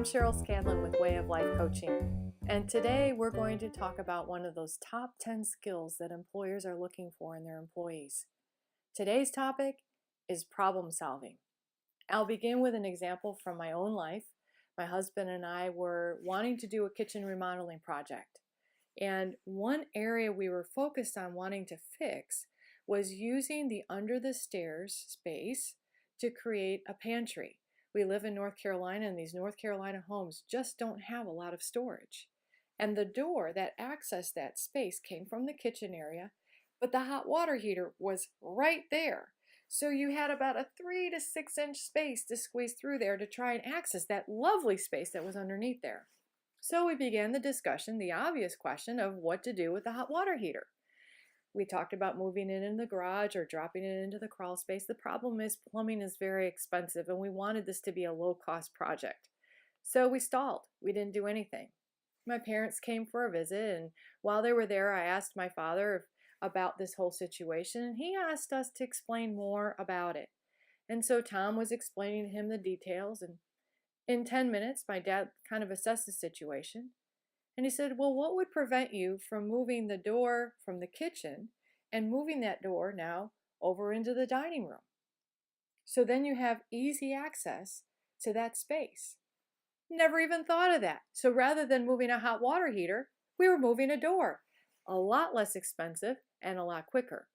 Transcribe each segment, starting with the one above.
Cheryl Scanlon with Way of Life Coaching, and today we're going to talk about one of those top 10 skills that employers are looking for in their employees. Today's topic is problem solving. I'll begin with an example from my own life. My husband and I were wanting to do a kitchen remodeling project, and one area we were focused on wanting to fix was using the under the stairs space to create a pantry. We live in North Carolina, and these North Carolina homes just don't have a lot of storage. And the door that accessed that space came from the kitchen area, but the hot water heater was right there. So you had about a 3 to 6 inch space to squeeze through there to try and access that lovely space that was underneath there. So we began the discussion, the obvious question of what to do with the hot water heater. We talked about moving it in the garage or dropping it into the crawl space. The problem is plumbing is very expensive, and we wanted this to be a low-cost project. So we stalled. We didn't do anything. My parents came for a visit, and while they were there, I asked my father about this whole situation, and he asked us to explain more about it. And so Tom was explaining to him the details, and in 10 minutes, my dad kind of assessed the situation. And he said, well, what would prevent you from moving the door from the kitchen and moving that door now over into the dining room? So then you have easy access to that space. Never even thought of that. So rather than moving a hot water heater, we were moving a door. A lot less expensive and a lot quicker.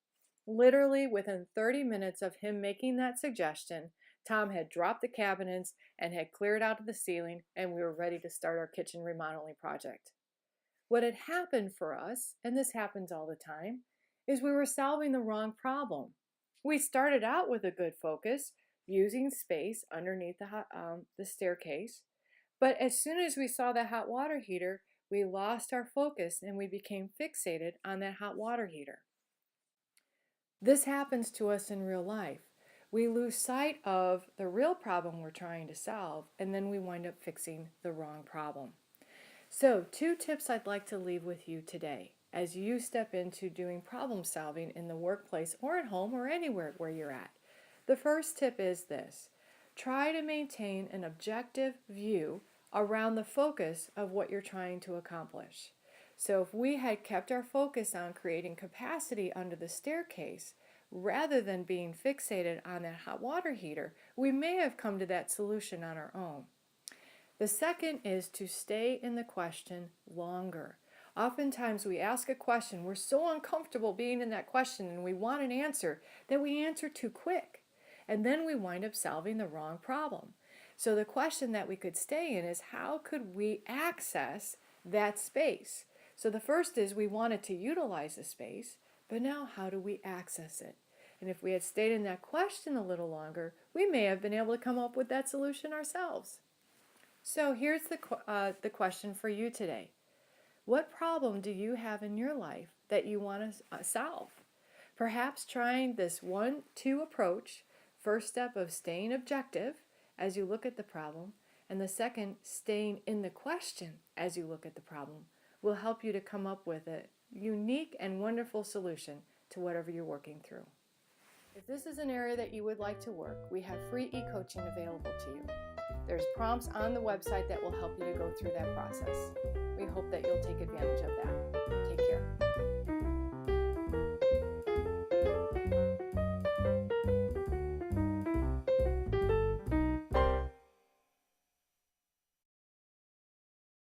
Literally within 30 minutes of him making that suggestion, Tom had dropped the cabinets and had cleared out of the ceiling, and we were ready to start our kitchen remodeling project. What had happened for us, and this happens all the time, is we were solving the wrong problem. We started out with a good focus, using space underneath the staircase, but as soon as we saw the hot water heater, we lost our focus and we became fixated on that hot water heater. This happens to us in real life. We lose sight of the real problem we're trying to solve, and then we wind up fixing the wrong problem. So, 2 tips I'd like to leave with you today as you step into doing problem solving in the workplace or at home or anywhere where you're at. The first tip is this: try to maintain an objective view around the focus of what you're trying to accomplish. So if we had kept our focus on creating capacity under the staircase, rather than being fixated on that hot water heater, we may have come to that solution on our own. The second is to stay in the question longer. Oftentimes we ask a question, we're so uncomfortable being in that question, and we want an answer that we answer too quick. And then we wind up solving the wrong problem. So the question that we could stay in is, how could we access that space? So the first is, we wanted to utilize the space, but now how do we access it? And if we had stayed in that question a little longer, we may have been able to come up with that solution ourselves. So here's the question for you today. What problem do you have in your life that you want to solve? Perhaps trying this 1-2 approach, first step of staying objective as you look at the problem, and the second, staying in the question as you look at the problem, will help you to come up with a unique and wonderful solution to whatever you're working through. If this is an area that you would like to work, we have free e-coaching available to you. There's prompts on the website that will help you to go through that process. We hope that you'll take advantage of that.